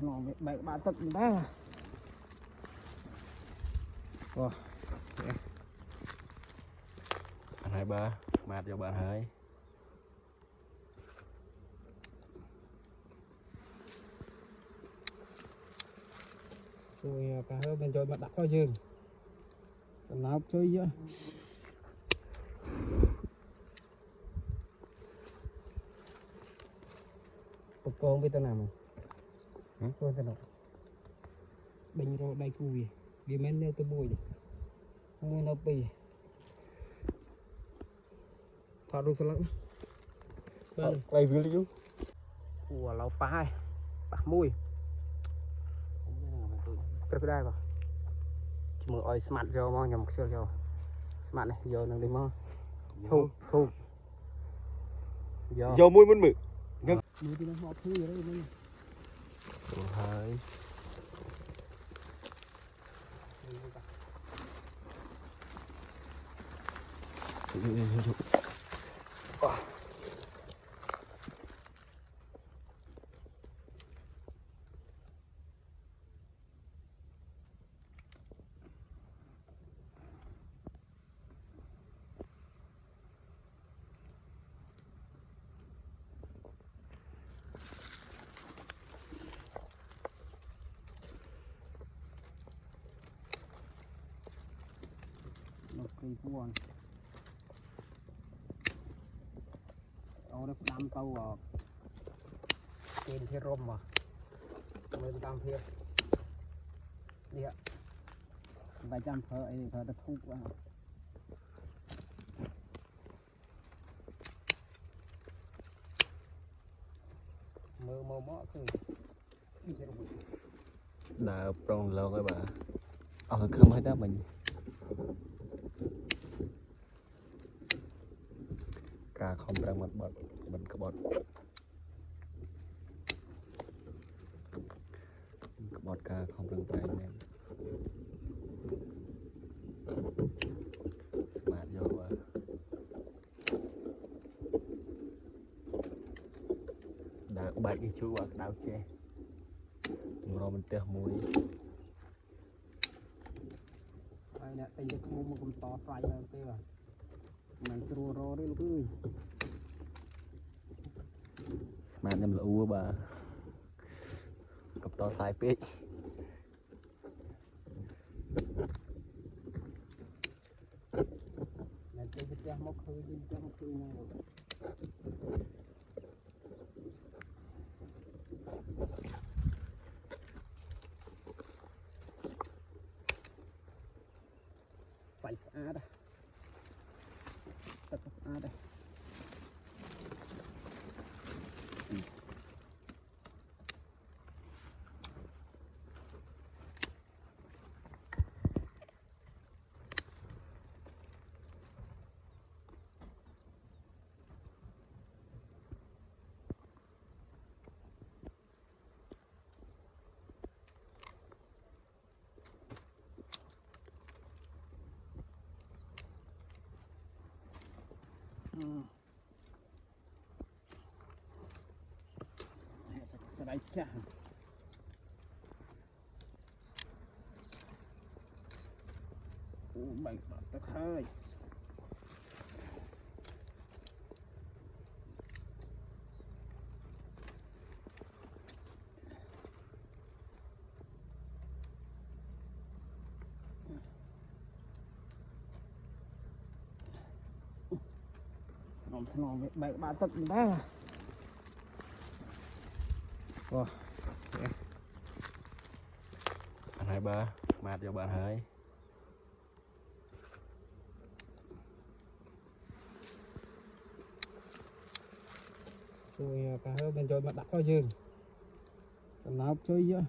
nó bảy ba tấc đó. Wow. Anh hai ba mát cho bạn hai. Rồi cả hơi bên rồi mà đặt coi dừng. Còn nào chơi chứ. Một con với tao nào mà. Con tao nào. Bình rồi đầy cùi. Đi men nêu tôi bùi. Mùi nó bì. Thọ đồ lắm. Quay video đi chú. Ủa lâu phá hai. Bạc mùi. Cái đây vào. Chỉ mừng oi smart vô mà nhầm xưa vô. Smart này vô nâng đi mà. Thu. Vô mũi muốn mực. Mũi thì nó họp thứ gì đấy mình. Hai. Cây buồn. Ở đây đám câu ở trên phía rôm mà mình đám phía đi ạ vài trăm phở ấy phở đã thu quá mơ mơ mọ cứ đã trong lâu các bạn không hết đó mình cả không ra mặt bật mình có bọt cả không rừng tay em mát vô và đã bạch đi chú và đào che rồi mình teo muối đây nè tay giật mua một con to fry hơn tê vào mình sưu rô đấy lúc ơi mát em là u bà cặp to sai pít này tay giật một khơi này sạch á đây tất cả đây đây chả bảy bát tắc hơi nó bảy ba tấc đó. Wow. anh hai ba mát cho bạn hai. Rồi cả hơi bên rồi mà đặt coi dừng. Còn nào chơi chứ.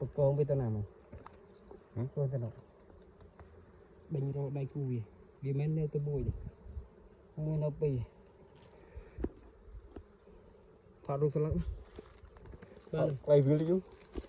Một con với tao nào mà. Con tao nào. Bình rồi đầy cùi. Đi men nêu tôi bùi. Mùi nó bì. Thọ đồ lắm. Quay video đi chú.